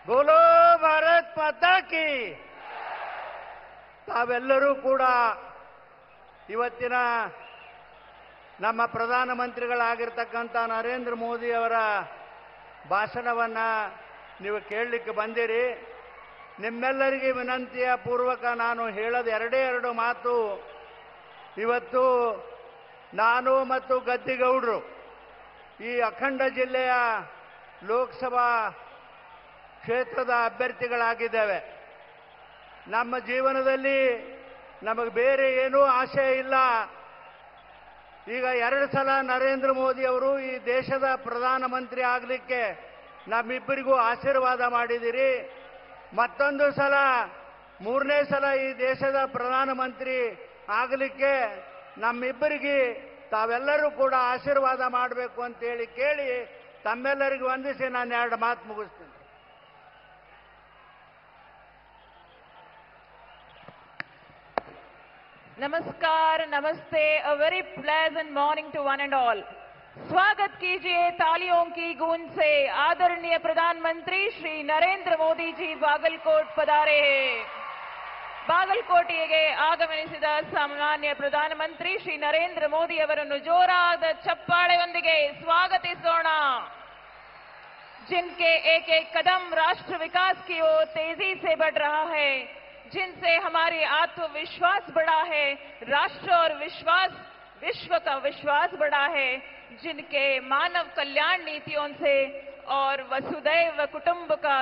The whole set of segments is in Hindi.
बोलो भारत माता की। ತಾವೆಲ್ಲರೂ ಕೂಡ ಇವತ್ತಿನ ನಮ್ಮ ಪ್ರಧಾನಮಂತ್ರಿಗಳಾಗಿರ್ತಕ್ಕಂಥ ನರೇಂದ್ರ ಮೋದಿ ಅವರ ಭಾಷಣವನ್ನ ನೀವು ಕೇಳಲಿಕ್ಕೆ ಬಂದಿರಿ. ನಿಮ್ಮೆಲ್ಲರಿಗೆ ವಿನಂತಿಯ ಪೂರ್ವಕ ನಾನು ಹೇಳೋದು ಎರಡು ಮಾತು. ಇವತ್ತು ನಾನು ಮತ್ತು ಗದ್ದಿಗೌಡರು ಈ ಅಖಂಡ ಜಿಲ್ಲೆಯ ಲೋಕಸಭಾ ಕ್ಷೇತ್ರದ ಅಭ್ಯರ್ಥಿಗಳಾಗಿದ್ದೇವೆ. ನಮ್ಮ ಜೀವನದಲ್ಲಿ ನಮಗೆ ಬೇರೆ ಏನೂ ಆಶೆ ಇಲ್ಲ. ಈಗ 2 ಸಲ ನರೇಂದ್ರ ಮೋದಿ ಅವರು ಈ ದೇಶದ ಪ್ರಧಾನಮಂತ್ರಿ ಆಗಲಿಕ್ಕೆ ನಮ್ಮಿಬ್ಬರಿಗೂ ಆಶೀರ್ವಾದ ಮಾಡಿದಿರಿ. ಮತ್ತೊಂದು ಸಲ 3ನೇ ಸಲ ಈ ದೇಶದ ಪ್ರಧಾನಮಂತ್ರಿ ಆಗಲಿಕ್ಕೆ ನಮ್ಮಿಬ್ಬರಿಗೆ ತಾವೆಲ್ಲರೂ ಕೂಡ ಆಶೀರ್ವಾದ ಮಾಡಬೇಕು ಅಂತೇಳಿ ಕೇಳಿ ತಮ್ಮೆಲ್ಲರಿಗೂ ವಂದಿಸಿ ನಾನು 2 ಮಾತು ಮುಗಿಸ್ತೀನಿ. नमस्कार, नमस्ते, a very pleasant morning to one and all. स्वागत कीजिए तालियों की गूंज से आदरणीय प्रधानमंत्री श्री नरेंद्र मोदी जी बागलकोट पधारे हैं. ಬಾಗಲಕೋಟೆಗೆ ಆಗಮಿಸಿದ ಸನ್ಮಾನ್ಯ ಪ್ರಧಾನಮಂತ್ರಿ ಶ್ರೀ ನರೇಂದ್ರ ಮೋದಿ ಅವರನ್ನು ಜೋರಾದ ಚಪ್ಪಾಳೆಯೊಂದಿಗೆ ಸ್ವಾಗತಿಸೋಣ. जिनके एक एक कदम राष्ट्र विकास की ओर तेजी से बढ़ रहा है, जिनसे हमारी आत्मविश्वास बढ़ा है, राष्ट्र और विश्व का विश्वास बढ़ा है, जिनके मानव कल्याण नीतियों से और वसुदैव कुटुंब का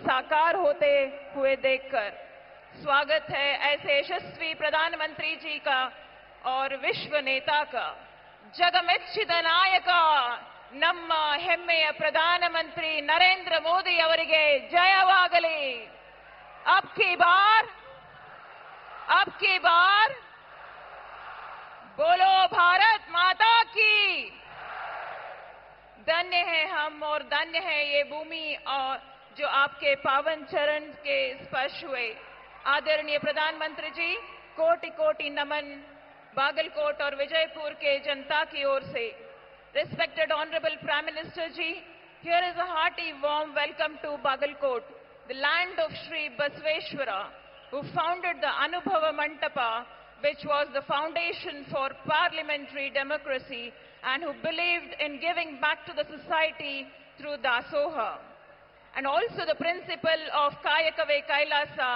साकार होते हुए देखकर स्वागत है ऐसे यशस्वी प्रधानमंत्री जी का और विश्व नेता का. जगमेಚ್ಚಿದ ನಾಯಕ ನಮ್ಮ ಹೆಮ್ಮೆಯ ಪ್ರಧಾನಮಂತ್ರಿ ನರೇಂದ್ರ ಮೋದಿ ಅವರಿಗೆ ಜಯವಾಗಲಿ. अब की बार बोलो भारत माता की. धन्य है हम और धन्य है ये भूमि और जो आपके पावन चरण के स्पर्श हुए. आदरणीय प्रधानमंत्री जी, कोटि कोटि नमन बागलकोट और विजयपुर के जनता की ओर से. Respected Honorable Prime Minister ji, here is a hearty warm welcome to Bagalkot, the land of Sri Basveshwara, who founded the Anubhava Mantapa, which was the foundation for parliamentary democracy, and who believed in giving back to the society through Dasoha. And also the principle of Kayakave Kailasa,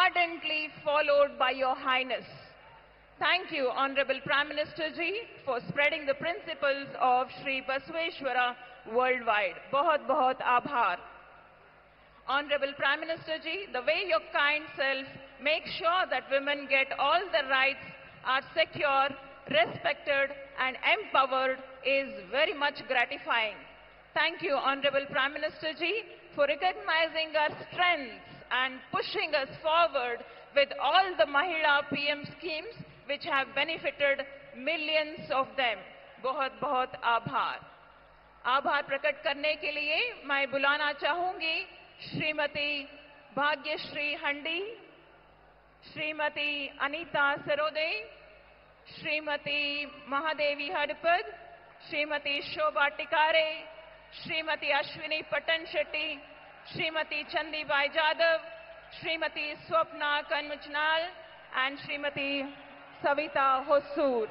ardently followed by Your Highness. Thank you, Honorable Prime Minister ji, for spreading the principles of Sri Basveshwara worldwide. बहुत बहुत आभार. Honorable Prime Minister ji, the way your kind self makes sure that women get all the rights, are secure, respected and empowered is very much gratifying. Thank you, Honorable Prime Minister ji, for recognizing our strengths and pushing us forward with all the Mahila PM schemes which have benefited millions of them. बहुत बहुत आभार. आभार प्रकट करने के लिए मैं बुलाना चाहूंगी श्रीमती भाग्यश्री हंडी, श्रीमती अनीता सरोदे, श्रीमती महादेवी हडपद, श्रीमती शोभा टिकारे, श्रीमती अश्विनी पटन शेट्टी, श्रीमती चंदीबाई जाधव, श्रीमती स्वप्ना कनमुचनाल and श्रीमती सविता होसूर.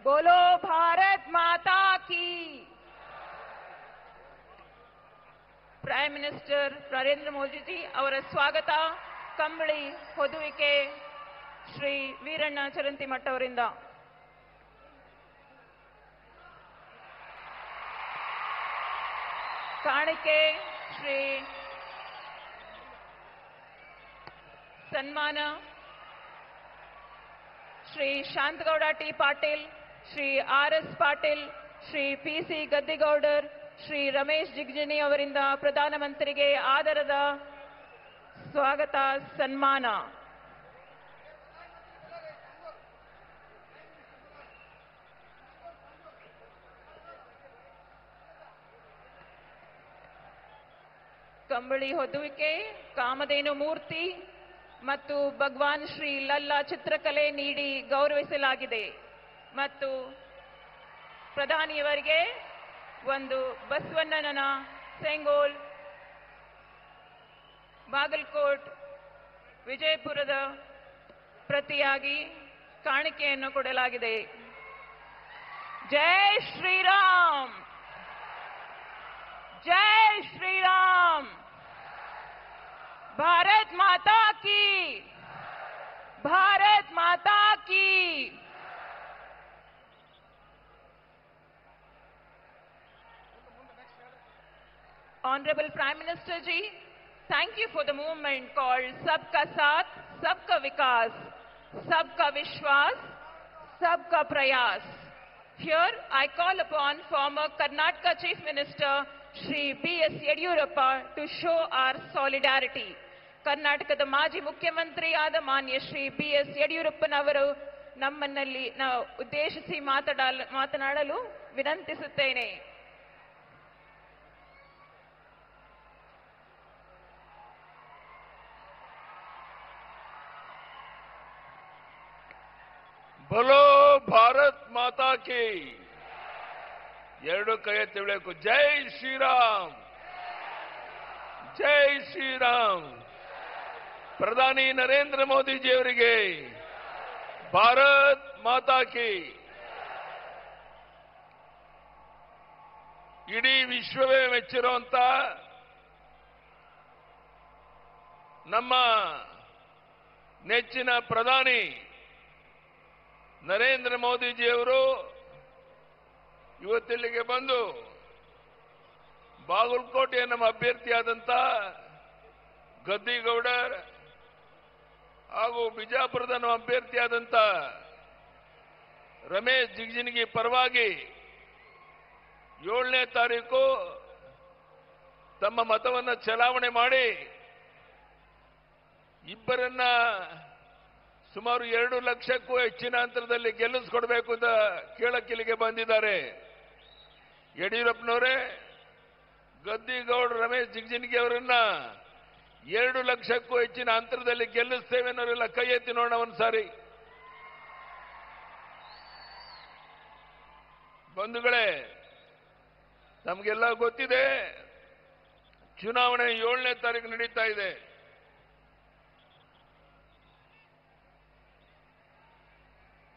बोलो भारत माता की। Prime minister Narendra Modi G ಅವರ ಸ್ವಾಗತ ಕಂಬಳಿ ಹೊದುವಿಕೆ ಶ್ರೀ ವೀರಣ್ಣ ಚರಂತಿಮಠ ಅವರಿಂದ. ಕಾಣಿಕೆ ಶ್ರೀ ಸನ್ಮಾನ ಶ್ರೀ ಶಾಂತಗೌಡ ಟಿ ಪಾಟೀಲ್, ಶ್ರೀ ಆರ್.ಎಸ್. ಪಾಟೀಲ್, ಶ್ರೀ ಪಿ.ಸಿ. ಗದ್ದಿಗೌಡರ್, ಶ್ರೀ ರಮೇಶ್ ಜಿಗಜಿಣಿ ಅವರಿಂದ ಪ್ರಧಾನಮಂತ್ರಿಗೆ ಆದರದ ಸ್ವಾಗತ ಸನ್ಮಾನ. ಕಂಬಳಿ ಹೊದುವಿಕೆ, ಕಾಮಧೇನು ಮೂರ್ತಿ ಮತ್ತು ಭಗವಾನ್ ಶ್ರೀ ಲಲ್ಲಾ ಚಿತ್ರಕಲೆ ನೀಡಿ ಗೌರವಿಸಲಾಗಿದೆ ಮತ್ತು ಪ್ರಧಾನಿಯವರಿಗೆ ಒಂದು ಬಸವಣ್ಣನ ಸೆಂಗೋಲ್, ಬಾಗಲಕೋಟ್, ವಿಜಯಪುರದ ಪ್ರತಿಯಾಗಿ ಕಾಣಿಕೆಯನ್ನು ಕೊಡಲಾಗಿದೆ. ಜೈ ಶ್ರೀರಾಮ್, जय श्री राम, भारत माता की, भारत माता की. Honorable Prime Minister ji, thank you for the movement called Sabka Saath, Sabka Vikas, Sabka Vishwas, Sabka Prayas. Here I call upon former Karnataka Chief Minister Shri B.S. Yediyurappa to show our solidarity. ಕರ್ನಾಟಕದ ಮಾಜಿ ಮುಖ್ಯಮಂತ್ರಿ ಆದ ಮಾನ್ಯ ಶ್ರೀ B.S. ಯಡಿಯೂರಪ್ಪನವರು ನಮ್ಮನ್ನಲ್ಲಿ ಉದ್ದೇಶಿಸಿ ಮಾತನಾಡಲು ವಿನಂತಿಸುತ್ತೇನೆ. बोलो भारत माता की. ಎರಡು ಕೈ ಎತ್ತಿ ಹೇಳಬೇಕು. ಜೈ ಶ್ರೀರಾಮ್, ಜೈ ಶ್ರೀರಾಮ್. ಪ್ರಧಾನಿ ನರೇಂದ್ರ ಮೋದಿಜಿ ಅವರಿಗೆ ಭಾರತ್ ಮಾತಾ ಕಿ. ಇಡೀ ವಿಶ್ವವೇ ಮೆಚ್ಚಿರುವಂತ ನಮ್ಮ ನೆಚ್ಚಿನ ಪ್ರಧಾನಿ ನರೇಂದ್ರ ಮೋದಿಜಿಯವರು ಇವತ್ತಿಲ್ಲಿಗೆ ಬಂದು ಬಾಗಲಕೋಟೆಯ ನಮ್ಮ ಅಭ್ಯರ್ಥಿಯಾದಂಥ ಗದ್ದಿಗೌಡರ್ ಹಾಗೂ ಬಿಜಾಪುರದ ನಮ್ಮ ಅಭ್ಯರ್ಥಿಯಾದಂಥ ರಮೇಶ್ ಜಿಗಜಿಣಗಿ ಪರವಾಗಿ 7ನೇ ತಾರೀಕು ತಮ್ಮ ಮತವನ್ನು ಚಲಾವಣೆ ಮಾಡಿ ಇಬ್ಬರನ್ನ ಸುಮಾರು 2 ಲಕ್ಷಕ್ಕೂ ಹೆಚ್ಚಿನ ಅಂತರದಲ್ಲಿ ಗೆಲ್ಲಿಸಿಕೊಡಬೇಕು ಅಂತ ಕೇಳಕ್ಕಿಲ್ಲಿಗೆ ಬಂದಿದ್ದಾರೆ. ಯಡಿಯೂರಪ್ಪನವರೇ, ಗದ್ದಿಗೌಡ ರಮೇಶ್ ಜಿಗಜಿಣಗಿ ಅವರನ್ನ 2 ಲಕ್ಷಕ್ಕೂ ಹೆಚ್ಚಿನ ಅಂತರದಲ್ಲಿ ಗೆಲ್ಲಿಸ್ತೇವೆ ಅನ್ನೋರೆಲ್ಲ ಕೈ ಎತ್ತಿ ನೋಡೋಣ ಒಂದ್ಸಾರಿ. ಬಂಧುಗಳೇ, ನಮಗೆಲ್ಲ ಗೊತ್ತಿದೆ, ಚುನಾವಣೆ 7ನೇ ತಾರೀಕು ನಡೀತಾ ಇದೆ.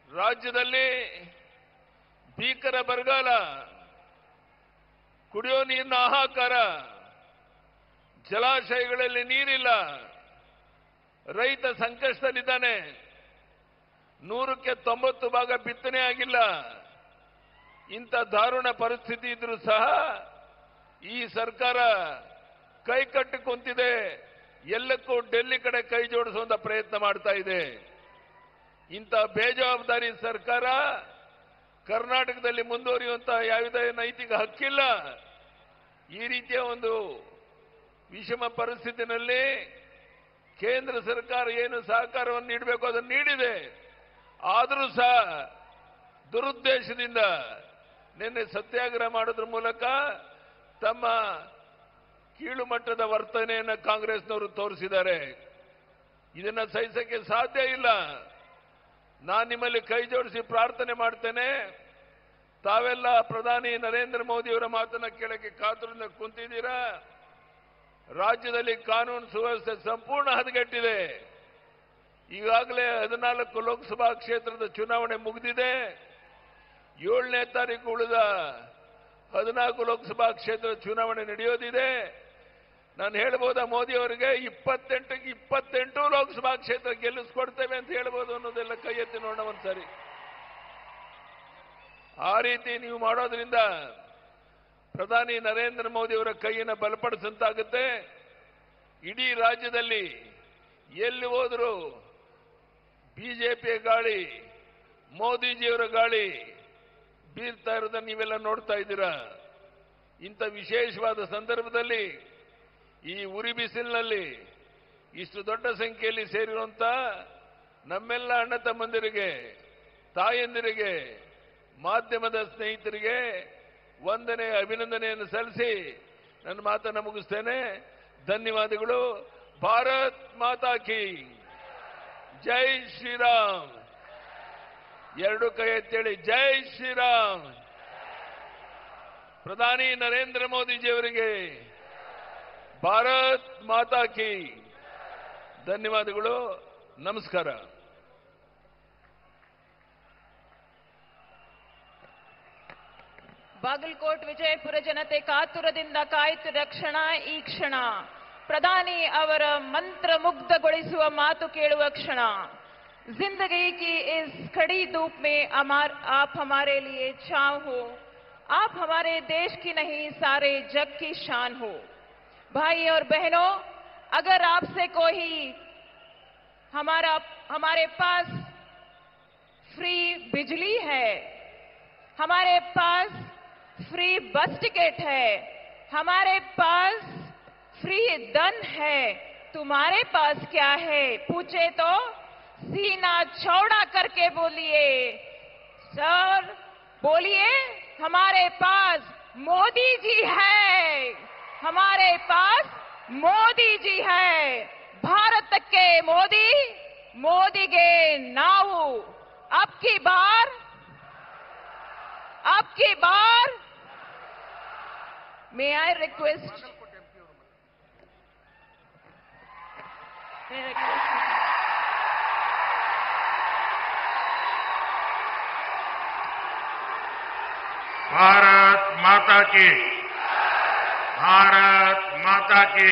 ರಾಜ್ಯದಲ್ಲಿ ಭೀಕರ ಬರಗಾಲ, ಕುಡಿಯೋ ನೀರಿನ ಹಾಹಾಕಾರ, ಜಲಾಶಯಗಳಲ್ಲಿ ನೀರಿಲ್ಲ, ರೈತ ಸಂಕಷ್ಟದಲ್ಲಿದ್ದಾನೆ, 100ಕ್ಕೆ 90 ಭಾಗ ಬಿತ್ತನೆ ಆಗಿಲ್ಲ. ಇಂಥ ದಾರುಣ ಪರಿಸ್ಥಿತಿ ಇದ್ರೂ ಸಹ ಈ ಸರ್ಕಾರ ಕೈ ಕಟ್ಟಿ ಕುಂತಿದೆ. ಎಲ್ಲಕ್ಕೂ ಡೆಲ್ಲಿ ಕಡೆ ಕೈ ಜೋಡಿಸುವಂತ ಪ್ರಯತ್ನ ಮಾಡ್ತಾ ಇದೆ. ಇಂಥ ಬೇಜವಾಬ್ದಾರಿ ಸರ್ಕಾರ ಕರ್ನಾಟಕದಲ್ಲಿ ಮುಂದುವರಿಯುವಂತ ಯಾವುದೇ ನೈತಿಕ ಹಕ್ಕಿಲ್ಲ. ಈ ರೀತಿಯ ಒಂದು ವಿಷಮ ಪರಿಸ್ಥಿತಿನಲ್ಲಿ ಕೇಂದ್ರ ಸರ್ಕಾರ ಏನು ಸಹಕಾರವನ್ನು ನೀಡಬೇಕು ಅದನ್ನು ನೀಡಿದೆ. ಆದರೂ ಸಹ ದುರುದ್ದೇಶದಿಂದ ನಿನ್ನೆ ಸತ್ಯಾಗ್ರಹ ಮಾಡೋದ್ರ ಮೂಲಕ ತಮ್ಮ ಕೀಳು ಮಟ್ಟದ ವರ್ತನೆಯನ್ನು ಕಾಂಗ್ರೆಸ್ನವರು ತೋರಿಸಿದ್ದಾರೆ. ಇದನ್ನ ಸಹಿಸಕ್ಕೆ ಸಾಧ್ಯ ಇಲ್ಲ. ನಾನು ನಿಮ್ಮಲ್ಲಿ ಕೈ ಜೋಡಿಸಿ ಪ್ರಾರ್ಥನೆ ಮಾಡ್ತೇನೆ. ತಾವೆಲ್ಲ ಪ್ರಧಾನಿ ನರೇಂದ್ರ ಮೋದಿಯವರ ಮಾತನ್ನ ಕೇಳಕ್ಕೆ ಕಾತುರದಿಂದ ಕುಂತಿದ್ದೀರಾ. ರಾಜ್ಯದಲ್ಲಿ ಕಾನೂನು ಸುವ್ಯವಸ್ಥೆ ಸಂಪೂರ್ಣ ಹದಗೆಟ್ಟಿದೆ. ಈಗಾಗಲೇ 14 ಲೋಕಸಭಾ ಕ್ಷೇತ್ರದ ಚುನಾವಣೆ ಮುಗಿದಿದೆ. 7ನೇ ತಾರೀಕು ಉಳಿದ 14 ಲೋಕಸಭಾ ಕ್ಷೇತ್ರ ಚುನಾವಣೆ ನಡೆಯೋದಿದೆ. ನಾನು ಹೇಳ್ಬೋದಾ ಮೋದಿ ಅವರಿಗೆ 28ಕ್ಕೆ 28 ಲೋಕಸಭಾ ಕ್ಷೇತ್ರ ಗೆಲ್ಲಿಸ್ಕೊಡ್ತೇವೆ ಅಂತ ಹೇಳ್ಬೋದು ಅನ್ನೋದೆಲ್ಲ ಕೈ ಎತ್ತಿ ನೋಡೋಣ ಒಂದ್ಸರಿ. ಆ ರೀತಿ ನೀವು ಮಾಡೋದ್ರಿಂದ ಪ್ರಧಾನಿ ನರೇಂದ್ರ ಮೋದಿ ಅವರ ಕೈಯನ್ನು ಬಲಪಡಿಸಂತಾಗುತ್ತೆ. ಇಡೀ ರಾಜ್ಯದಲ್ಲಿ ಎಲ್ಲಿ ಹೋದರೂ ಬಿಜೆಪಿಯ ಗಾಳಿ, ಮೋದಿಜಿಯವರ ಗಾಳಿ ಬೀರ್ತಾ ಇರೋದನ್ನು ನೀವೆಲ್ಲ ನೋಡ್ತಾ ಇದ್ದೀರಾ. ಇಂಥ ವಿಶೇಷವಾದ ಸಂದರ್ಭದಲ್ಲಿ ಈ ಉರಿ ಬಿಸಿಲಿನಲ್ಲಿ ಇಷ್ಟು ದೊಡ್ಡ ಸಂಖ್ಯೆಯಲ್ಲಿ ಸೇರಿರುವಂತ ನಮ್ಮೆಲ್ಲ ಅಣ್ಣ ತಮ್ಮಂದಿರಿಗೆ, ತಾಯಂದಿರಿಗೆ, ಮಾಧ್ಯಮದ ಸ್ನೇಹಿತರಿಗೆ ವಂದನೆ, ಅಭಿನಂದನೆಯನ್ನು ಸಲ್ಲಿಸಿ ನನ್ನ ಮಾತನ್ನು ಮುಗಿಸ್ತೇನೆ. ಧನ್ಯವಾದಗಳು. ಭಾರತ್ ಮಾತಾ ಕಿ ಜೈ ಶ್ರೀರಾಮ್. ಎರಡು ಕೈ ಎತ್ತೇಳಿ ಜೈ ಶ್ರೀರಾಮ್. ಪ್ರಧಾನಿ ನರೇಂದ್ರ ಮೋದಿಜಿಯವರಿಗೆ ಭಾರತ್ ಮಾತಾ ಕಿ. ಧನ್ಯವಾದಗಳು. ನಮಸ್ಕಾರ. ಬಾಗಲಕೋಟ್ ವಿಜಯಪುರ ಜನತೆ ಕಾತುರದಿಂದ ಕಾಯುತ್ತಿದ್ದ ಕ್ಷಣ ಈ ಕ್ಷಣ. ಪ್ರಧಾನಿ ಅವರ ಮಂತ್ರ ಮುಗ್ಧಗೊಳಿಸುವ ಮಾತು ಕೇಳುವ ಕ್ಷಣ. जिंदगी की इस कड़ी धूप में आप हमारे लिए छांव हो. आप हमारे देश की नहीं सारे जग की शान हो. भाई और बहनों, अगर आपसे कोई हमारे पास फ्री बिजली है, हमारे पास फ्री बस टिकट है, हमारे पास फ्री धन है, तुम्हारे पास क्या है पूछे तो सीना चौड़ा करके बोलिए सर, बोलिए हमारे पास मोदी जी है, हमारे पास मोदी जी है. भारत के मोदी, मोदी के नाऊ. अब की बार मे आई रिक्वेस्ट भारत माता की, भारत माता की,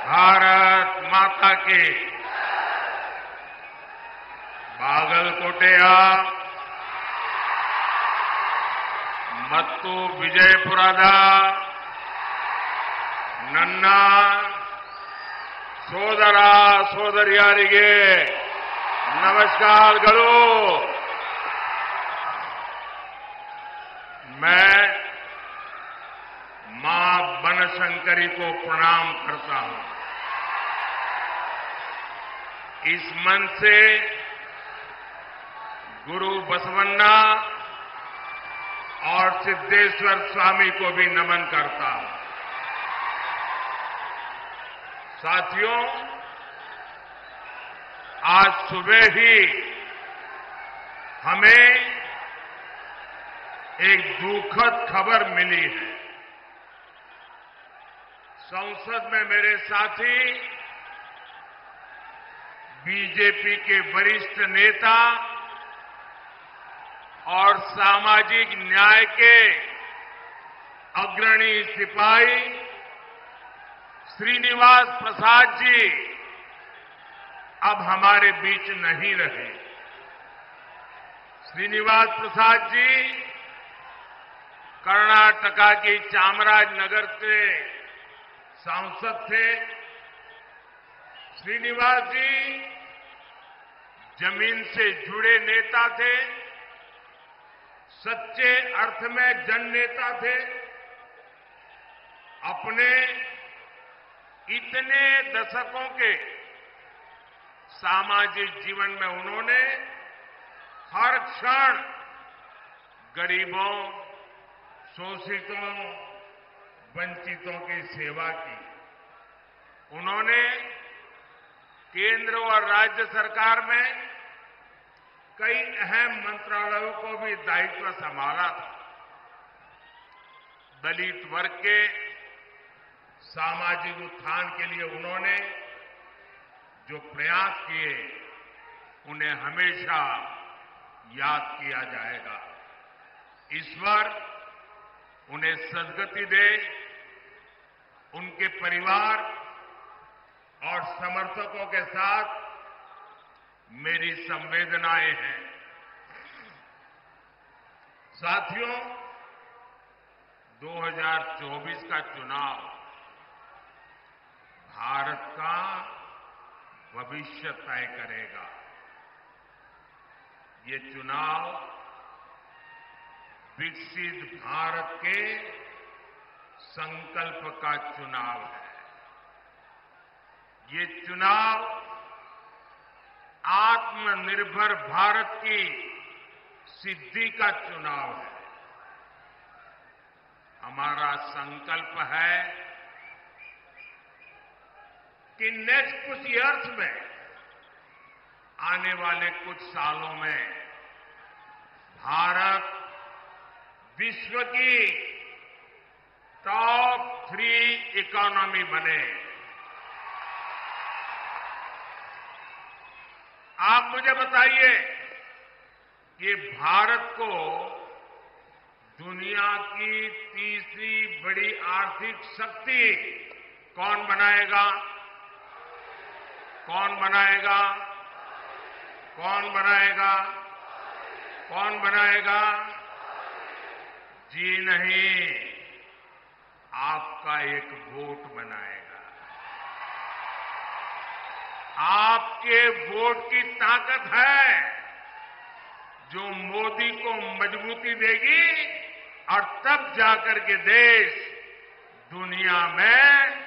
भारत माता की. ಬಾಗಲಕೋಟೆಯ ಮತ್ತು ವಿಜಯಪುರದ ನನ್ನ ಸೋದರ ಸೋದರಿಯರಿಗೆ ನಮಸ್ಕಾರಗಳು. मैं मां बनशंकरी को प्रणाम करता हूं. इस मन से गुरु बसवन्ना और सिद्धेश्वर स्वामी को भी नमन करता हूं. साथियों, आज सुबह ही हमें एक दुखद खबर मिली है. संसद में मेरे साथी बीजेपी के वरिष्ठ नेता और सामाजिक न्याय के अग्रणी सिपाही श्रीनिवास प्रसाद जी अब हमारे बीच नहीं रहे. श्रीनिवास प्रसाद जी कर्नाटका की चामराजनगर से सांसद थे. श्रीनिवास जी जमीन से जुड़े नेता थे, सच्चे अर्थ में जननेता थे. अपने इतने दशकों के सामाजिक जीवन में उन्होंने हर क्षण गरीबों, शोषितों, वंचितों की सेवा की. उन्होंने केंद्र और राज्य सरकार में कई अहम मंत्रालयों को भी दायित्व संभाला था. दलित वर्ग के सामाजिक उत्थान के लिए उन्होंने जो प्रयास किए, उन्हें हमेशा याद किया जाएगा. ईश्वर उन्हें सद्गति दे, उनके परिवार और समर्थकों के साथ मेरी संवेदनाएं हैं। साथियों, 2024 का चुनाव भारत का भविष्य तय करेगा। ये चुनाव विकसित भारत के संकल्प का चुनाव है। ये चुनाव आत्मनिर्भर भारत की सिद्धि का चुनाव है। हमारा संकल्प है कि नेक्स्ट कुछ ईयर्स में, आने वाले कुछ सालों में भारत विश्व की टॉप 3 इकोनॉमी बने। आप मुझे बताइए कि भारत को दुनिया की तीसरी बड़ी आर्थिक शक्ति कौन बनाएगा? कौन बनाएगा? कौन बनाएगा? कौन बनाएगा? जी नहीं, आपका एक वोट बनाएगा। आपके वोट की ताकत है जो मोदी को मजबूती देगी और तब जाकर के देश दुनिया में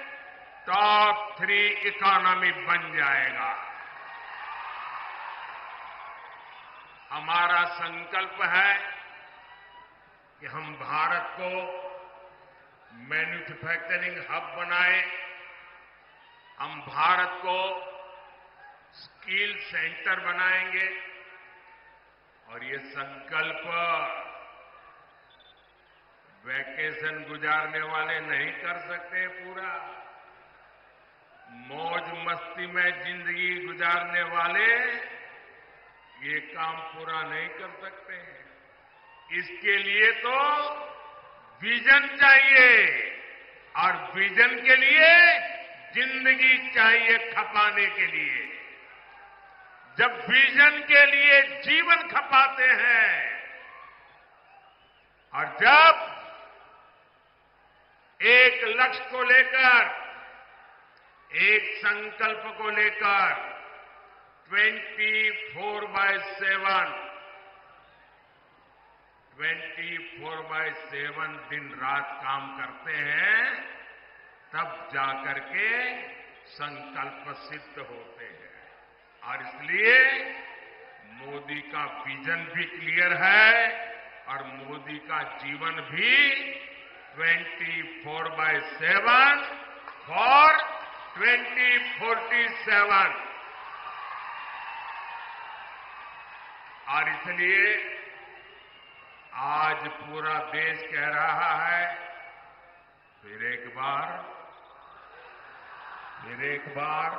टॉप 3 इकोनॉमी बन जाएगा। हमारा संकल्प है कि हम भारत को मैन्युफैक्चरिंग हब बनाएं, हम भारत को स्किल सेंटर बनाएंगे और ये संकल्प वैकेशन गुजारने वाले नहीं कर सकते पूरा। मौज मस्ती में जिंदगी गुजारने वाले ये काम पूरा नहीं कर सकते। इसके लिए तो विजन चाहिए और विजन के लिए जिंदगी चाहिए खपाने के लिए। जब विजन के लिए जीवन खपाते हैं और जब एक लक्ष्य को लेकर, एक संकल्प को लेकर 24/7 दिन रात काम करते हैं, तब जाकर के संकल्प सिद्ध होते हैं। और इसलिए मोदी का विजन भी क्लियर है और मोदी का जीवन भी 24/7 फॉर 2047। और इसलिए आज पूरा देश कह रहा है, फिर एक बार, फिर एक बार,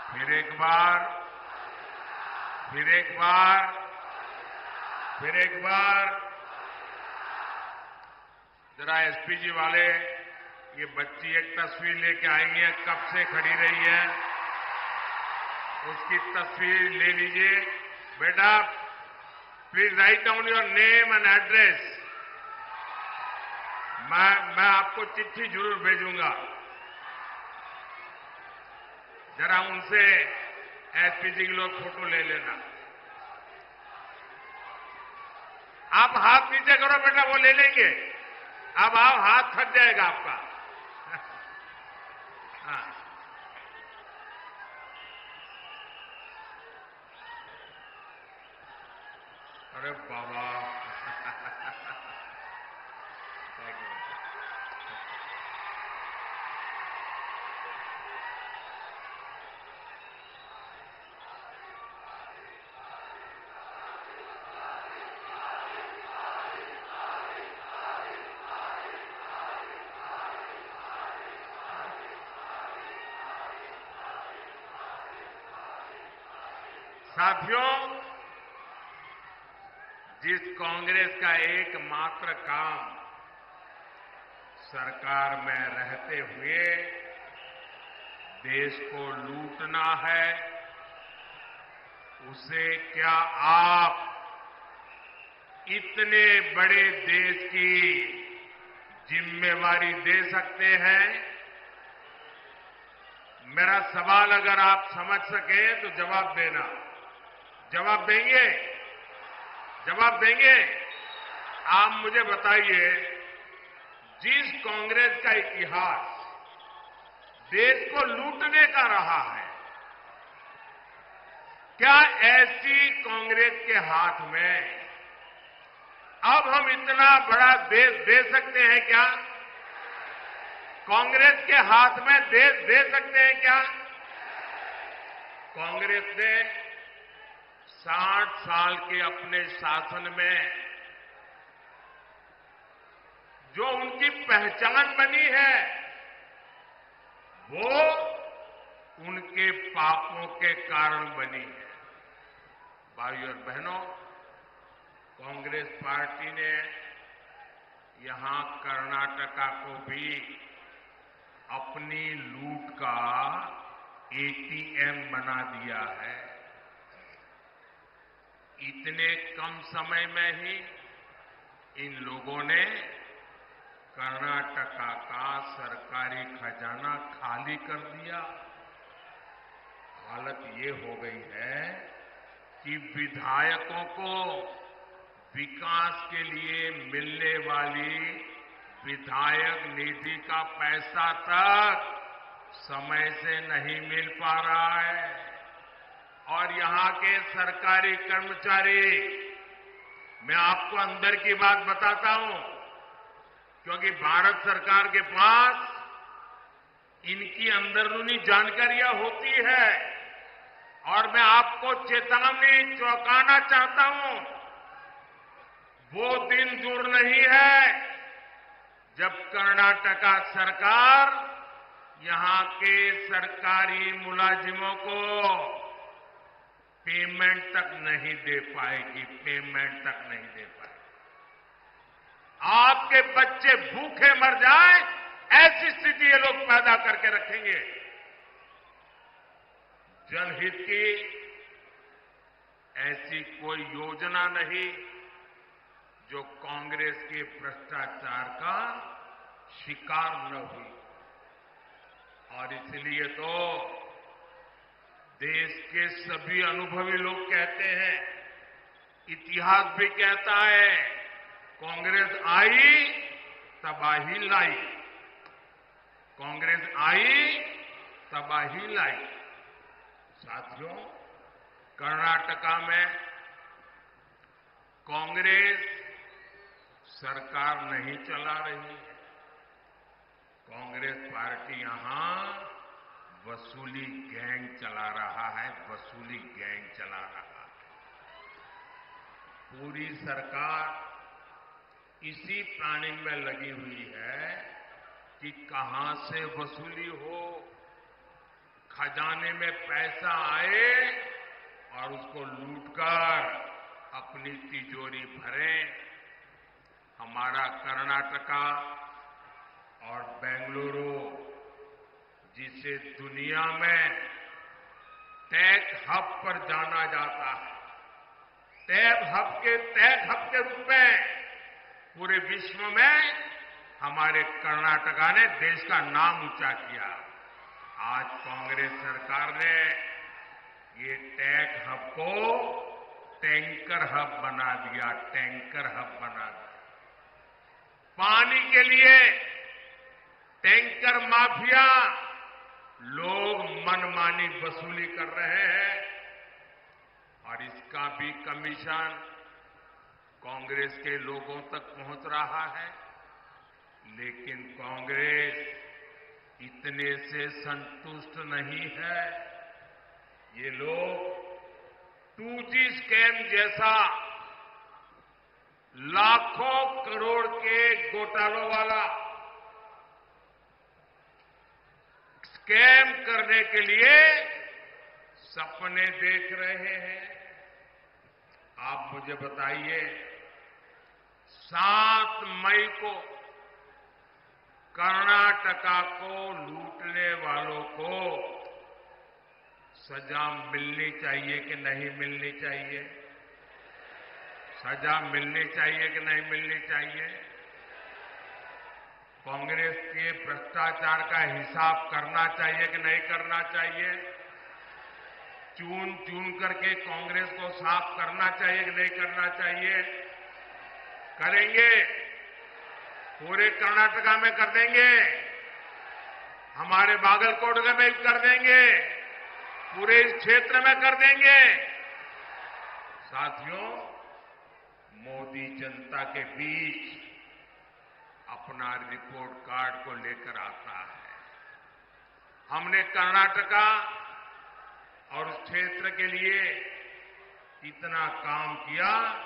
फिर एक बार, फिर एक बार, फिर एक बार। जरा एसपीजी वाले ये बच्ची एक तस्वीर लेके आई है, कब से खड़ी रही है, उसकी तस्वीर ले लीजिए। बेटा please write down your name and address. मैं आपको चिट्ठी जरूर भेजूंगा। जरा उनसे एसपीजी के लोग फोटो ले लेना। आप हाथ नीचे करो बेटा, वो ले लेंगे। अब आओ, हाथ थक जाएगा आपका। हाँ। अरे बाबा थैंक यू। साथियों, जिस कांग्रेस का एकमात्र काम सरकार में रहते हुए देश को लूटना है, उसे क्या आप इतने बड़े देश की जिम्मेवारी दे सकते हैं? मेरा सवाल अगर आप समझ सके तो जवाब देना। जवाब देंगे? जवाब देंगे? आप मुझे बताइए, जिस कांग्रेस का इतिहास देश को लूटने का रहा है, क्या ऐसी कांग्रेस के हाथ में अब हम इतना बड़ा देश दे सकते हैं क्या? कांग्रेस के हाथ में देश दे सकते हैं क्या? कांग्रेस ने 60 साल के अपने शासन में जो उनकी पहचान बनी है, वो उनके पापों के कारण बनी है। भाइयों और बहनों, कांग्रेस पार्टी ने यहां कर्नाटका को भी अपनी लूट का एटीएम बना दिया है। इतने कम समय में ही इन लोगों ने कर्नाटका का सरकारी खजाना खाली कर दिया। हालत ये हो गई है कि विधायकों को विकास के लिए मिलने वाली विधायक निधि का पैसा तक समय से नहीं मिल पा रहा है। और यहां के सरकारी कर्मचारी, मैं आपको अंदर की बात बताता हूं, क्योंकि भारत सरकार के पास इनकी अंदरूनी जानकारियां होती है, और मैं आपको चेतावनी चौंकाना चाहता हूं। वो दिन दूर नहीं है जब कर्नाटका सरकार यहां के सरकारी मुलाजिमों को पेमेंट तक नहीं दे पाएगी, पेमेंट तक नहीं दे पाएगी। आपके बच्चे भूखे मर जाएं, ऐसी स्थिति ये लोग पैदा करके रखेंगे। जनहित की ऐसी कोई योजना नहीं जो कांग्रेस के भ्रष्टाचार का शिकार न हुई। और इसलिए तो देश के सभी अनुभवी लोग कहते हैं, इतिहास भी कहता है, कांग्रेस आई तबाही लाई, कांग्रेस आई तबाही लाई। साथियों, कर्नाटका में कांग्रेस सरकार नहीं चला रही है। कांग्रेस पार्टी यहां वसूली गैंग चला रहा है, वसूली गैंग चला रहा है। पूरी सरकार इसी प्लानिंग में लगी हुई है कि कहां से वसूली हो, खजाने में पैसा आए और उसको लूटकर अपनी तिजोरी भरें। हमारा कर्नाटका और बेंगलुरु, जिसे दुनिया में टेक हब पर जाना जाता है, टेक हब के रूप में पूरे विश्व में हमारे कर्नाटका ने देश का नाम ऊंचा किया। आज कांग्रेस सरकार ने ये टेक हब को टैंकर हब बना दिया, टैंकर हब बना दिया। पानी के लिए टैंकर माफिया लोग मनमानी वसूली कर रहे हैं, और इसका भी कमीशन कांग्रेस के लोगों तक पहुंच रहा है। लेकिन कांग्रेस इतने से संतुष्ट नहीं है। ये लोग 2G स्कैम जैसा लाखों करोड़ के घोटालों वाला स्कैम करने के लिए सपने देख रहे हैं। आप मुझे बताइए, 7 मई को कर्नाटका को लूटने वालों को सजा मिलनी चाहिए कि नहीं मिलनी चाहिए? सजा मिलनी चाहिए कि नहीं मिलनी चाहिए? कांग्रेस के भ्रष्टाचार का हिसाब करना चाहिए कि नहीं करना चाहिए? चुन चुन करके कांग्रेस को साफ करना चाहिए कि नहीं करना चाहिए? करेंगे? पूरे कर्नाटका में कर देंगे, हमारे बागलकोट में भी कर देंगे, पूरे इस क्षेत्र में कर देंगे। साथियों, मोदी जनता के बीच अपना रिपोर्ट कार्ड को लेकर आता है। हमने कर्नाटका और उस क्षेत्र के लिए कितना काम किया,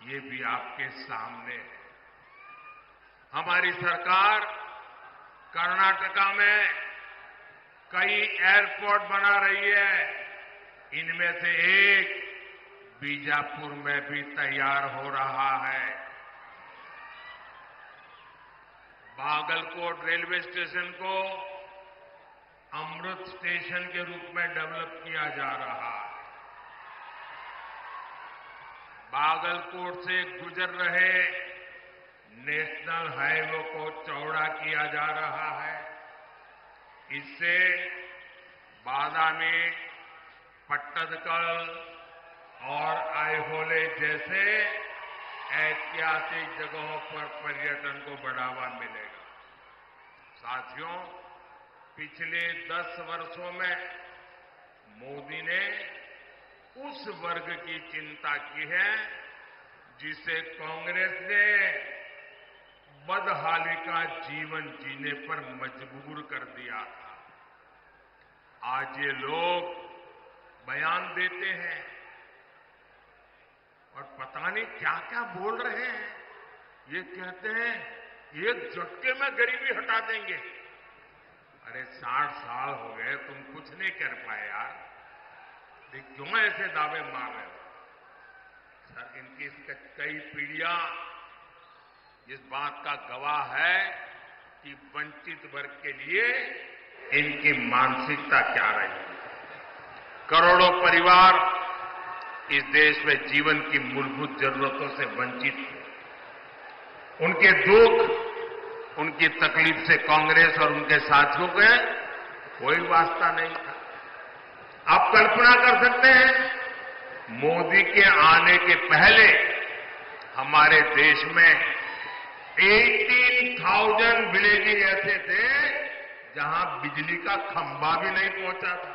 ये भी आपके सामने है। हमारी सरकार कर्नाटका में कई एयरपोर्ट बना रही है। इनमें से एक बीजापुर में भी तैयार हो रहा है। बागलकोट रेलवे स्टेशन को अमृत स्टेशन के रूप में डेवलप किया जा रहा है। बागलकोट से गुजर रहे नेशनल हाईवे को चौड़ा किया जा रहा है। इससे बादामी, पट्टदकल और आइहोले जैसे ऐतिहासिक जगहों पर पर्यटन को बढ़ावा मिलेगा। साथियों, पिछले 10 वर्षों में मोदी ने उस वर्ग की चिंता की है जिसे कांग्रेस ने बदहाली का जीवन जीने पर मजबूर कर दिया था। आज ये लोग बयान देते हैं और पता नहीं क्या क्या बोल रहे हैं। ये कहते हैं एक झटके में गरीबी हटा देंगे। अरे 60 साल हो गए, तुम कुछ नहीं कर पाए यार, ये क्यों ऐसे दावे मार रहे हो? सर, इनकी कई पीढ़ियां इस बात का गवाह है कि वंचित वर्ग के लिए इनकी मानसिकता क्या रही। करोड़ों परिवार इस देश में जीवन की मूलभूत जरूरतों से वंचित थे। उनके दुख, उनकी तकलीफ से कांग्रेस और उनके साथियों के कोई वास्ता नहीं था। आप कल्पना कर सकते हैं, मोदी के आने के पहले हमारे देश में 18,000 विलेजेज ऐसे थे जहां बिजली का खंभा भी नहीं पहुंचा था।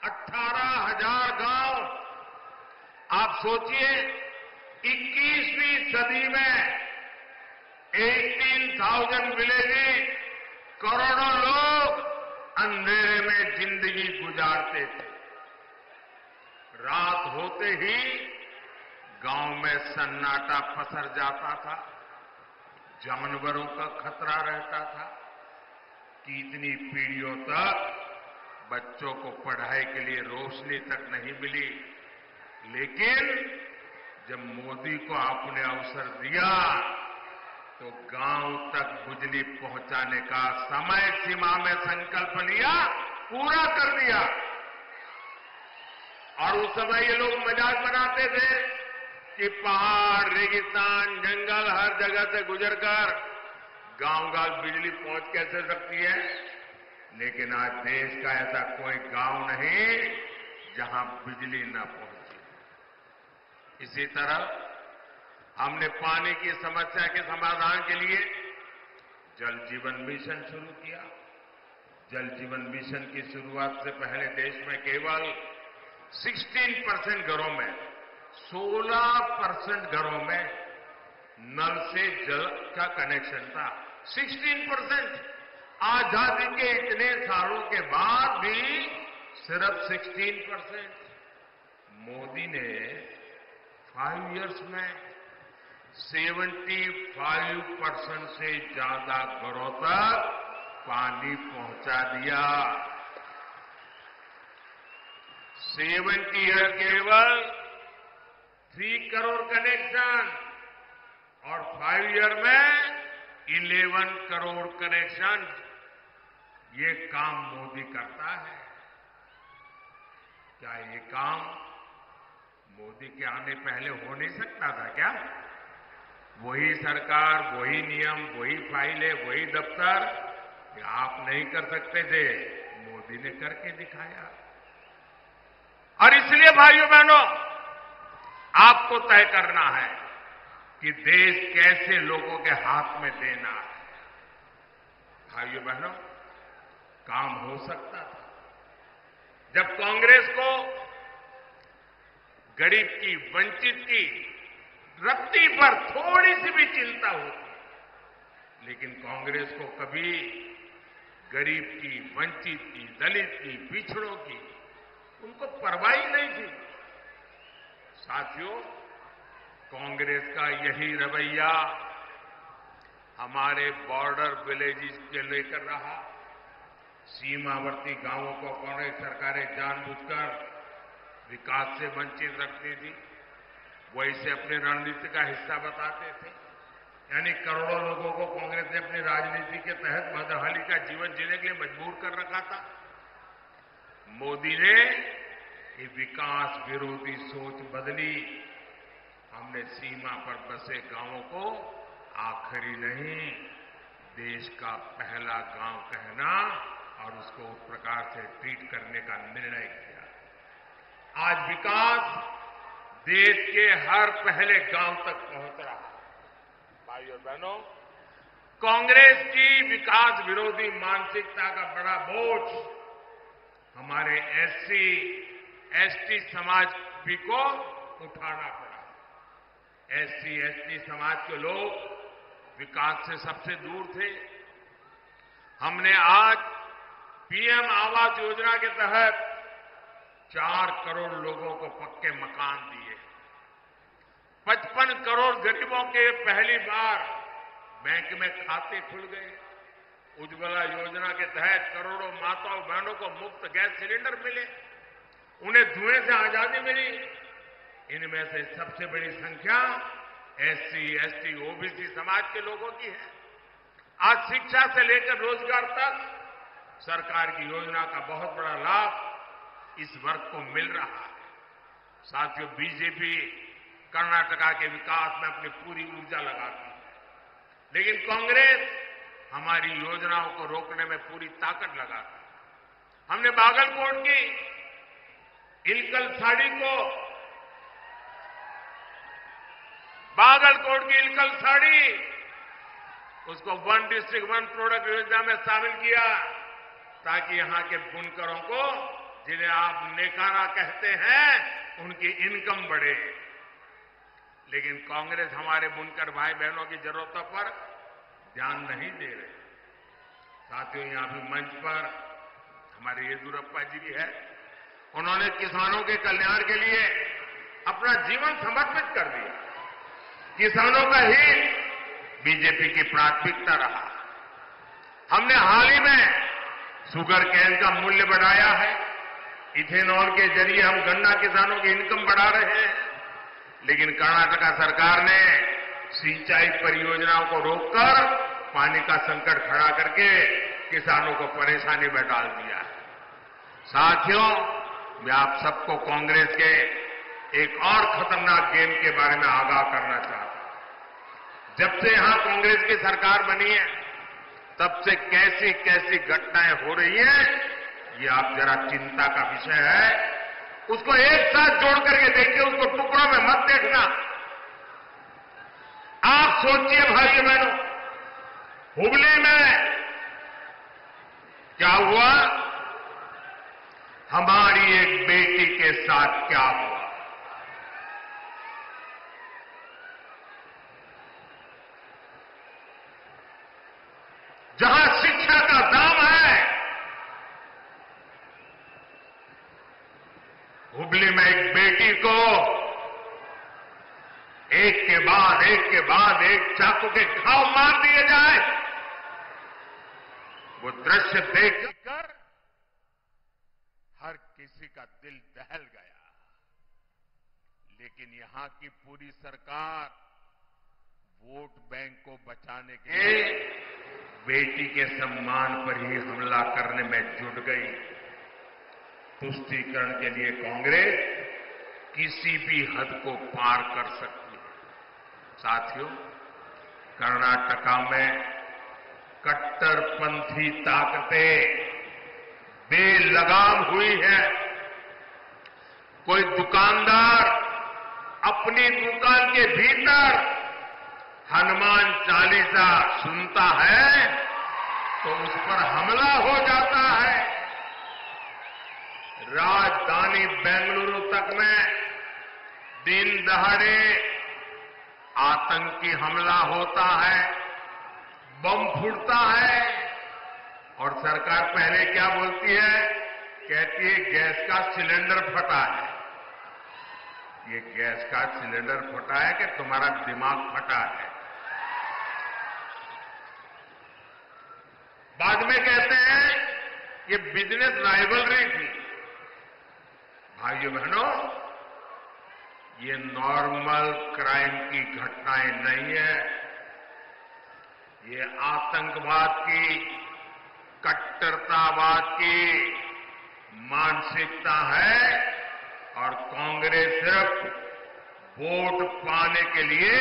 18,000 गांव। आप सोचिए, 21वीं सदी में 18,000 विलेजेज, करोड़ों लोग अंधेरे में जिंदगी गुजारते थे। रात होते ही गांव में सन्नाटा पसर जाता था, जानवरों का खतरा रहता था। कितनी पीढ़ियों तक बच्चों को पढ़ाई के लिए रोशनी तक नहीं मिली। लेकिन जब मोदी को आपने अवसर दिया तो गांव तक बिजली पहुंचाने का समय सीमा में संकल्प लिया, पूरा कर दिया। और उस समय ये लोग मजाक बनाते थे कि पहाड़, रेगिस्तान, जंगल हर जगह से गुजरकर गांव-गांव बिजली पहुंच कैसे सकती है। लेकिन आज देश का ऐसा कोई गांव नहीं जहां बिजली न पहुंची। इसी तरह हमने पानी की समस्या के समाधान के लिए जल जीवन मिशन शुरू किया। जल जीवन मिशन की शुरुआत से पहले देश में केवल 16% घरों में, 16% घरों में नल से जल का कनेक्शन था। 16%। आजादी के इतने सालों के बाद भी सिर्फ 16%। मोदी ने 5 इयर्स में 75% से ज्यादा घरों तक पानी पहुंचा दिया। 70 ईयर केवल 3 करोड़ कनेक्शन, और 5 ईयर में 11 करोड़ कनेक्शन, ये काम मोदी करता है। क्या ये काम मोदी के आने पहले हो नहीं सकता था क्या? वही सरकार, वही नियम, वही फाइलें, वही दफ्तर, ये आप नहीं कर सकते थे, मोदी ने करके दिखाया। और इसलिए भाइयों बहनों, आपको तय करना है कि देश कैसे लोगों के हाथ में देना है। भाइयों बहनों, काम हो सकता था। जब कांग्रेस को गरीब की, वंचित की रत्ती पर थोड़ी सी भी चिंता होती, लेकिन कांग्रेस को कभी गरीब की, वंचित की, दलित की, पिछड़ों की उनको परवाह ही नहीं थी। साथियों, कांग्रेस का यही रवैया हमारे बॉर्डर विलेजेस के लेकर रहा। सीमावर्ती गांवों को कांग्रेस सरकारें जानबूझकर विकास से वंचित रखती थी, वैसे अपनी रणनीति का हिस्सा बताते थे। यानी करोड़ों लोगों को कांग्रेस ने अपनी राजनीति के तहत मदहली का जीवन जीने के लिए मजबूर कर रखा था। मोदी ने ये विकास विरोधी सोच बदली। हमने सीमा पर बसे गांवों को आखिरी नहीं, देश का पहला गांव कहना और उसको उस प्रकार से ट्रीट करने का निर्णय किया। आज विकास देश के हर पहले गांव तक पहुंच रहा है। भाइयों बहनों, कांग्रेस की विकास विरोधी मानसिकता का बड़ा बोझ हमारे एससी, एसटी समाज भी को उठाना पड़ा। एससी, एसटी समाज के लोग विकास से सबसे दूर थे। हमने आज पीएम आवास योजना के तहत 4 करोड़ लोगों को पक्के मकान दिए। 55 करोड़ गरीबों के पहली बार बैंक में खाते खुल गए। उज्ज्वला योजना के तहत करोड़ों माताओं बहनों को मुफ्त गैस सिलेंडर मिले, उन्हें धुएं से आजादी मिली। इनमें से सबसे बड़ी संख्या एससी, एसटी, ओबीसी समाज के लोगों की है। आज शिक्षा से लेकर रोजगार तक सरकार की योजना का बहुत बड़ा लाभ इस वर्ग को मिल रहा है। साथियों, बीजेपी कर्नाटका के विकास में अपनी पूरी ऊर्जा लगाती है, लेकिन कांग्रेस हमारी योजनाओं को रोकने में पूरी ताकत लगाती है। हमने बागलकोट की इलकल साड़ी उसको 1 डिस्ट्रिक्ट 1 प्रोडक्ट योजना में शामिल किया, ताकि यहां के बुनकरों को, जिन्हें आप नेकारा कहते हैं, उनकी इनकम बढ़े। लेकिन कांग्रेस हमारे बुनकर भाई बहनों की जरूरतों पर ध्यान नहीं दे रहे। साथियों, यहां भी मंच पर हमारे येदियुरप्पा जी भी है। उन्होंने किसानों के कल्याण के लिए अपना जीवन समर्पित कर दिया। किसानों का हित बीजेपी की प्राथमिकता रहा। हमने हाल ही में शुगर केन का मूल्य बढ़ाया है। इथेनॉल के जरिए हम गन्ना किसानों की इनकम बढ़ा रहे हैं। लेकिन कर्नाटका सरकार ने सिंचाई परियोजनाओं को रोककर पानी का संकट खड़ा करके किसानों को परेशानी में डाल दिया है। साथियों, मैं आप सबको कांग्रेस के एक और खतरनाक गेम के बारे में आगाह करना चाहता हूं। जब से यहां कांग्रेस की सरकार बनी है, तब से कैसी कैसी घटनाएं हो रही हैं, ये आप जरा चिंता का विषय है। उसको एक साथ जोड़ करके देखिए, उसको टुकड़ों में मत देखना। आप सोचिए भाइयों बहनों, हुबली में क्या हुआ, हमारी एक बेटी के साथ क्या हुआ। जहां शिक्षा का दाम है, हुबली में एक बेटी को एक के बाद एक चाकू के घाव मार दिए जाए, वो दृश्य देखकर हर किसी का दिल दहल गया। लेकिन यहां की पूरी सरकार वोट बैंक को बचाने के लिए बेटी के सम्मान पर ही हमला करने में जुट गई। तुष्टीकरण के लिए कांग्रेस किसी भी हद को पार कर सकती है। साथियों, कर्नाटका में कट्टरपंथी ताकतें बेलगाम हुई है। कोई दुकानदार अपनी दुकान के भीतर हनुमान चालीसा सुनता है तो उस पर हमला हो जाता है। राजधानी बेंगलुरु तक में दिन दहाड़े आतंकी हमला होता है, बम फूटता है और सरकार पहले क्या बोलती है? कहती है गैस का सिलेंडर फटा है। ये गैस का सिलेंडर फटा है कि तुम्हारा दिमाग फटा है? बाद में कहते हैं ये बिजनेस राइवलरी थी। भाइयों बहनों, ये नॉर्मल क्राइम की घटनाएं नहीं है। ये आतंकवाद की, कट्टरतावाद की मानसिकता है और कांग्रेस सिर्फ वोट पाने के लिए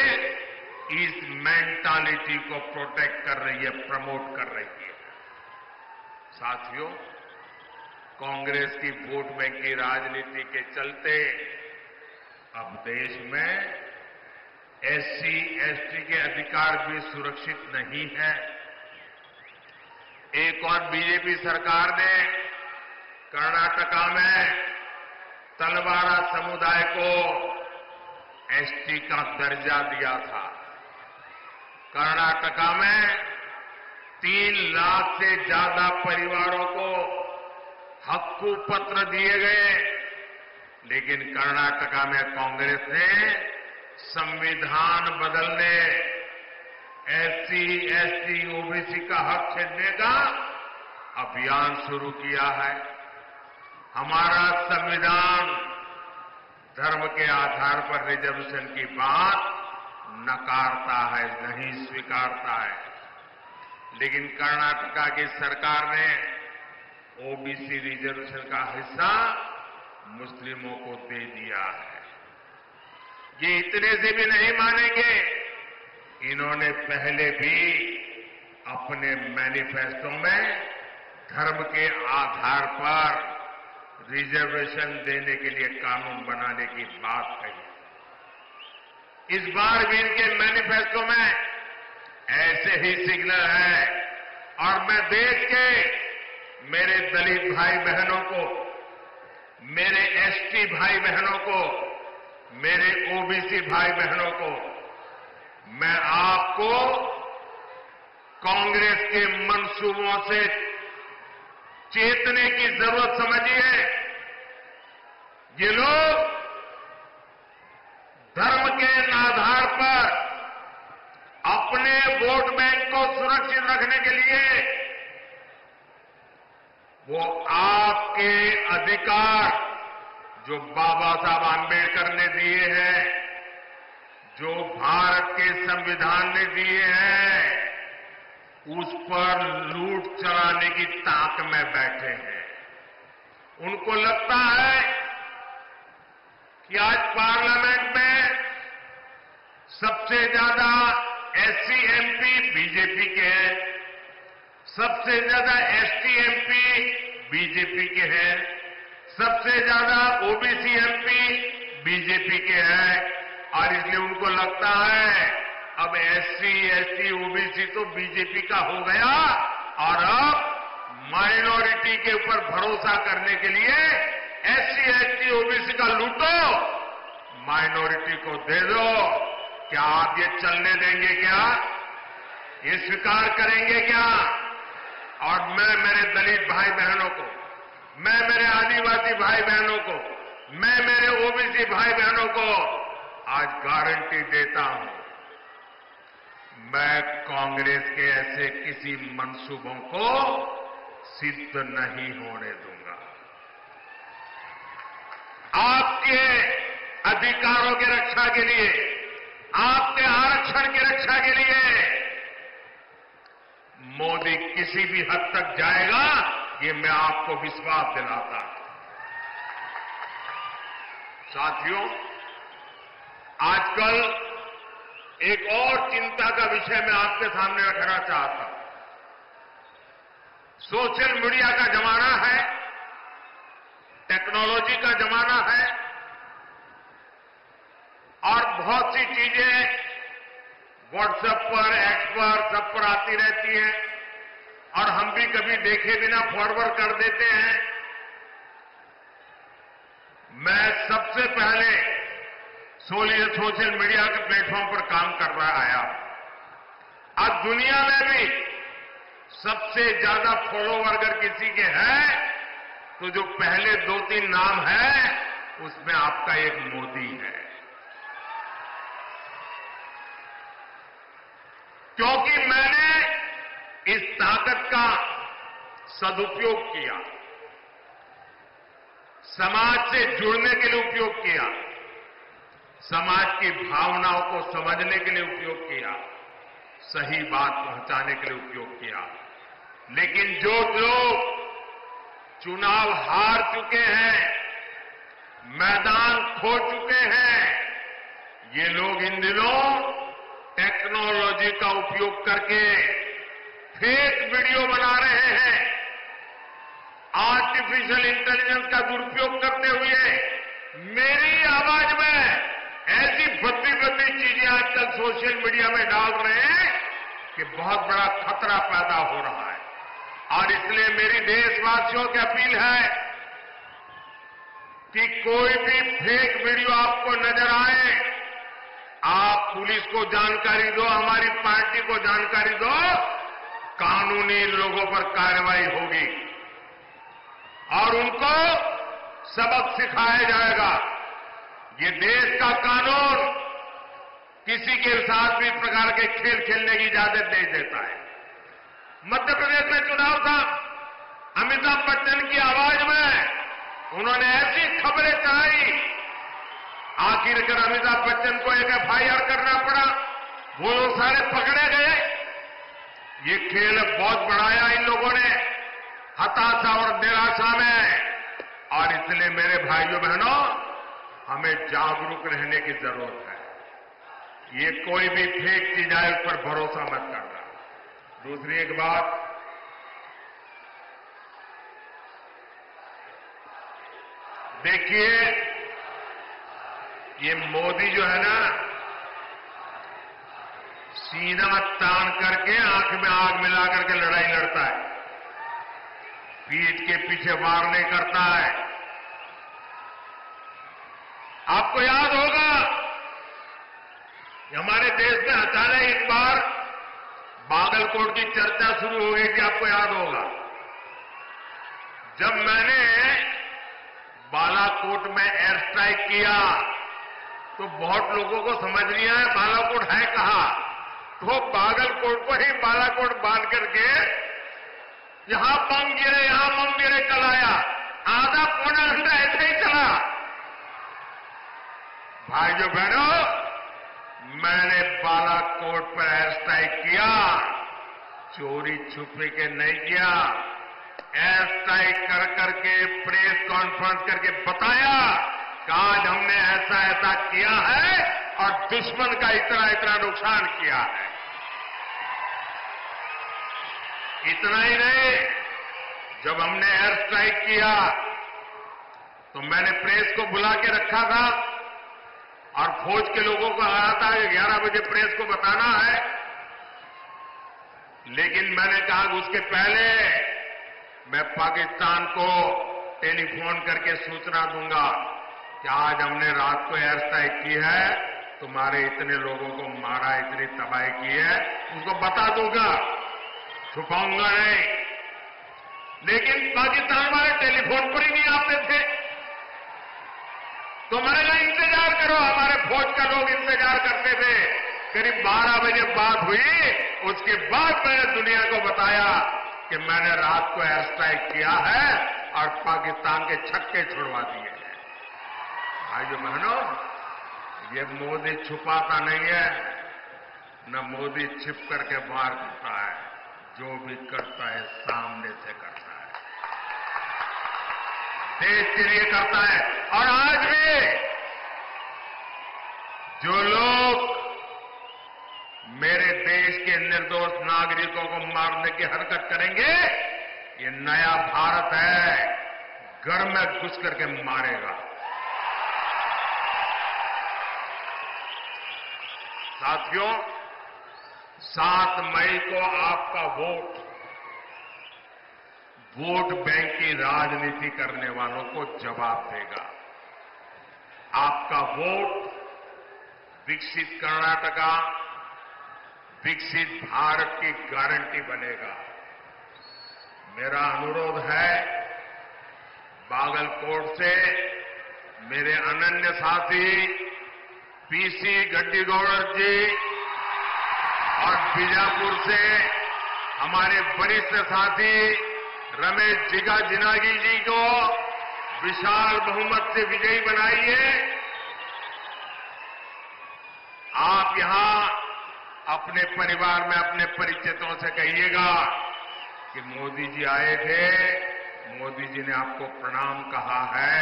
इस मेंटालिटी को प्रोटेक्ट कर रही है, प्रमोट कर रही है। साथियों, कांग्रेस की वोट बैंक की राजनीति के चलते अब देश में एससी, एसटी के अधिकार भी सुरक्षित नहीं है। एक और बीजेपी सरकार ने कर्नाटका में तलवारा समुदाय को एसटी का दर्जा दिया था। कर्नाटका में 3 लाख से ज्यादा परिवारों को हक्कू पत्र दिए गए, लेकिन कर्नाटका में कांग्रेस ने संविधान बदलने, एससी, एसटी, ओबीसी का हक छीनने का अभियान शुरू किया है। हमारा संविधान धर्म के आधार पर रिजर्वेशन की बात नकारता है, नहीं स्वीकारता है, लेकिन कर्नाटका की सरकार ने ओबीसी रिजर्वेशन का हिस्सा मुस्लिमों को दे दिया है। ये इतने से भी नहीं मानेंगे, इन्होंने पहले भी अपने मैनिफेस्टो में धर्म के आधार पर रिजर्वेशन देने के लिए कानून बनाने की बात कही। इस बार भी इनके मैनिफेस्टो में ऐसे ही सिग्नल है और मैं देश के मेरे दलित भाई बहनों को, मेरे एसटी भाई बहनों को, मेरे ओबीसी भाई बहनों को, मैं आपको कांग्रेस के मंसूबों से चेतने की जरूरत समझिए। ये लोग धर्म के आधार पर अपने वोट बैंक को सुरक्षित रखने के लिए वो आपके अधिकार जो बाबा साहब आंबेडकर ने दिए हैं, जो भारत के संविधान ने दिए हैं, उस पर लूट चलाने की ताक में बैठे हैं। उनको लगता है कि आज पार्लियामेंट में सबसे ज्यादा एससी एमपी बीजेपी के हैं, सबसे ज्यादा एसटी एमपी बीजेपी के हैं, सबसे ज्यादा ओबीसी एमपी बीजेपी के हैं और इसलिए उनको लगता है अब एससी, एसटी, ओबीसी तो बीजेपी का हो गया और अब माइनॉरिटी के ऊपर भरोसा करने के लिए एससी, एसटी, ओबीसी का लूटो, माइनॉरिटी को दे दो। क्या आप ये चलने देंगे? क्या ये स्वीकार करेंगे क्या? और मैं मेरे दलित भाई बहनों को, मैं मेरे आदिवासी भाई बहनों को, मैं मेरे ओबीसी भाई बहनों को आज गारंटी देता हूं, मैं कांग्रेस के ऐसे किसी मंसूबों को सिद्ध नहीं होने दूंगा। आपके अधिकारों की रक्षा के लिए आपके आरक्षण की रक्षा के लिए मोदी किसी भी हद तक जाएगा, ये मैं आपको विश्वास दिलाता हूं। साथियों, आजकल एक और चिंता का विषय मैं आपके सामने रखना चाहता हूं। सोशल मीडिया का जमाना है, टेक्नोलॉजी का जमाना है और बहुत सी चीजें व्हाट्सएप पर, एक्स पर, सब पर आती रहती हैं और हम भी कभी देखे बिना फॉरवर्ड कर देते हैं। मैं सबसे पहले सोशल मीडिया के प्लेटफॉर्म पर काम कर रहा आया। आज दुनिया में भी सबसे ज्यादा फॉलोवर अगर किसी के हैं तो जो पहले 2-3 नाम है उसमें आपका एक मोदी है, क्योंकि मैंने इस ताकत का सदुपयोग किया, समाज से जुड़ने के लिए उपयोग किया, समाज की भावनाओं को समझने के लिए उपयोग किया, सही बात पहुंचाने के लिए उपयोग किया। लेकिन जो लोग चुनाव हार चुके हैं, मैदान खो चुके हैं, ये लोग इन दिनों टेक्नोलॉजी का उपयोग करके फेक वीडियो बना रहे हैं। आर्टिफिशियल इंटेलिजेंस का दुरुपयोग करते हुए मेरी आवाज में ऐसी भद्दी चीजें आजकल सोशल मीडिया में डाल रहे हैं कि बहुत बड़ा खतरा पैदा हो रहा है। और इसलिए मेरी देशवासियों की अपील है कि कोई भी फेक वीडियो आपको नजर आए, आप पुलिस को जानकारी दो, हमारी पार्टी को जानकारी दो, कानूनी लोगों पर कार्रवाई होगी और उनको सबक सिखाया जाएगा। ये देश का कानून किसी के साथ भी प्रकार के खेल खेलने की इजाजत नहीं देता है। मध्य प्रदेश में चुनाव था, अमिताभ बच्चन की आवाज में उन्होंने ऐसी खबरें चलाई, आखिरकार अमिताभ बच्चन को एक FIR करना पड़ा, वो लोग सारे पकड़े गए। ये खेल बहुत बढ़ाया इन लोगों ने हताशा और निराशा में। और इसलिए मेरे भाइयों बहनों, हमें जागरूक रहने की जरूरत है। ये कोई भी फेक चीज आए उस पर भरोसा मत करना। दूसरी एक बात, देखिए ये मोदी जो है ना, सीना तान करके आंख में आग मिला करके लड़ाई लड़ता है, पीठ के पीछे वार नहीं करता है। आपको याद होगा कि हमारे देश में अचानक एक बार बागलकोट की चर्चा शुरू हो गई थी, आपको याद होगा। जब मैंने बालाकोट में एयर स्ट्राइक किया तो बहुत लोगों को समझ नहीं आया बालाकोट है कहां, तो बागलकोट को ही बालाकोट बांध करके यहां बम गिरे, यहां बम गिरे चलाया, आधा पौना घंटा ऐसे ही चला। भाइयों बहनों, मैंने बालाकोट पर एयर स्ट्राइक किया, चोरी छुपे के नहीं किया, एयर स्ट्राइक कर करके प्रेस कॉन्फ्रेंस करके बताया कि आज हमने ऐसा ऐसा किया है और दुश्मन का इतना इतना नुकसान किया है। इतना ही नहीं, जब हमने एयर स्ट्राइक किया तो मैंने प्रेस को बुला के रखा था और फौज के लोगों को कहा था कि 11 बजे प्रेस को बताना है। लेकिन मैंने कहा कि उसके पहले मैं पाकिस्तान को टेलीफोन करके सूचना दूंगा कि आज हमने रात को एयर स्ट्राइक की है, तुम्हारे इतने लोगों को मारा, इतनी तबाही की है, उसको बता दूंगा, छुपाऊंगा नहीं। लेकिन पाकिस्तान वाले टेलीफोन पर ही नहीं आते थे, तो मैंने कहा इंतजार करो, हमारे फौज का लोग इंतजार करते थे। करीब 12 बजे बात हुई, उसके बाद मैंने दुनिया को बताया कि मैंने रात को एयर स्ट्राइक किया है और पाकिस्तान के छक्के छुड़वा दिए हैं। भाइयों बहनों, ये मोदी छुपाता नहीं है, न मोदी छिप करके वार करता है। जो भी करता है सामने से करता है, देश के लिए करता है। और आज भी जो लोग मेरे देश के निर्दोष नागरिकों को मारने की हरकत करेंगे, ये नया भारत है, घर में घुस करके मारेगा। साथियों, 7 मई को आपका वोट बैंक की राजनीति करने वालों को जवाब देगा। आपका वोट विकसित कर्नाटका, विकसित भारत की गारंटी बनेगा। मेरा अनुरोध है, बागलकोट से मेरे अनन्य साथी पीसी गड्डीगौड़ जी और बीजापुर से हमारे वरिष्ठ साथी रमेश जिनागी जी को विशाल बहुमत से विजयी बनाइए। आप यहां अपने परिवार में अपने परिचितों से कहिएगा कि मोदी जी आए थे, मोदी जी ने आपको प्रणाम कहा है,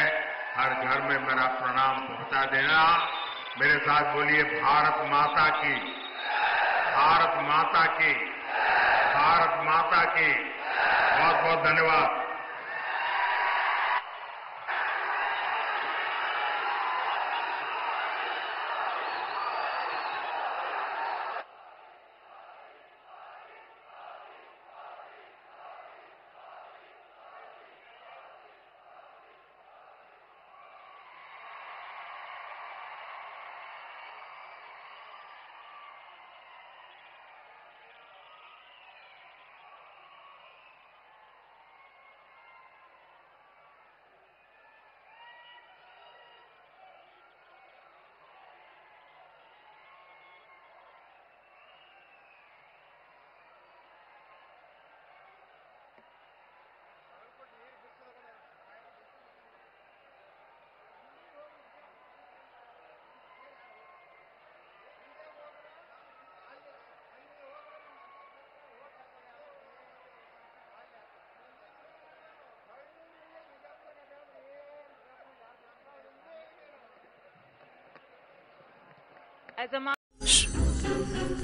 हर घर में मेरा प्रणाम पहुंचा देना। मेरे साथ बोलिए, भारत माता की, भारत माता की, भारत माता की। बहुत बहुत धन्यवाद।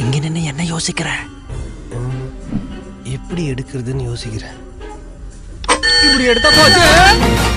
இங்க நின்னு என்ன யோசிக்கிற? எப்படி எடுக்கிறதுன்னு யோசிக்கிறேன். இப்படி எடுத்தா போச்சு.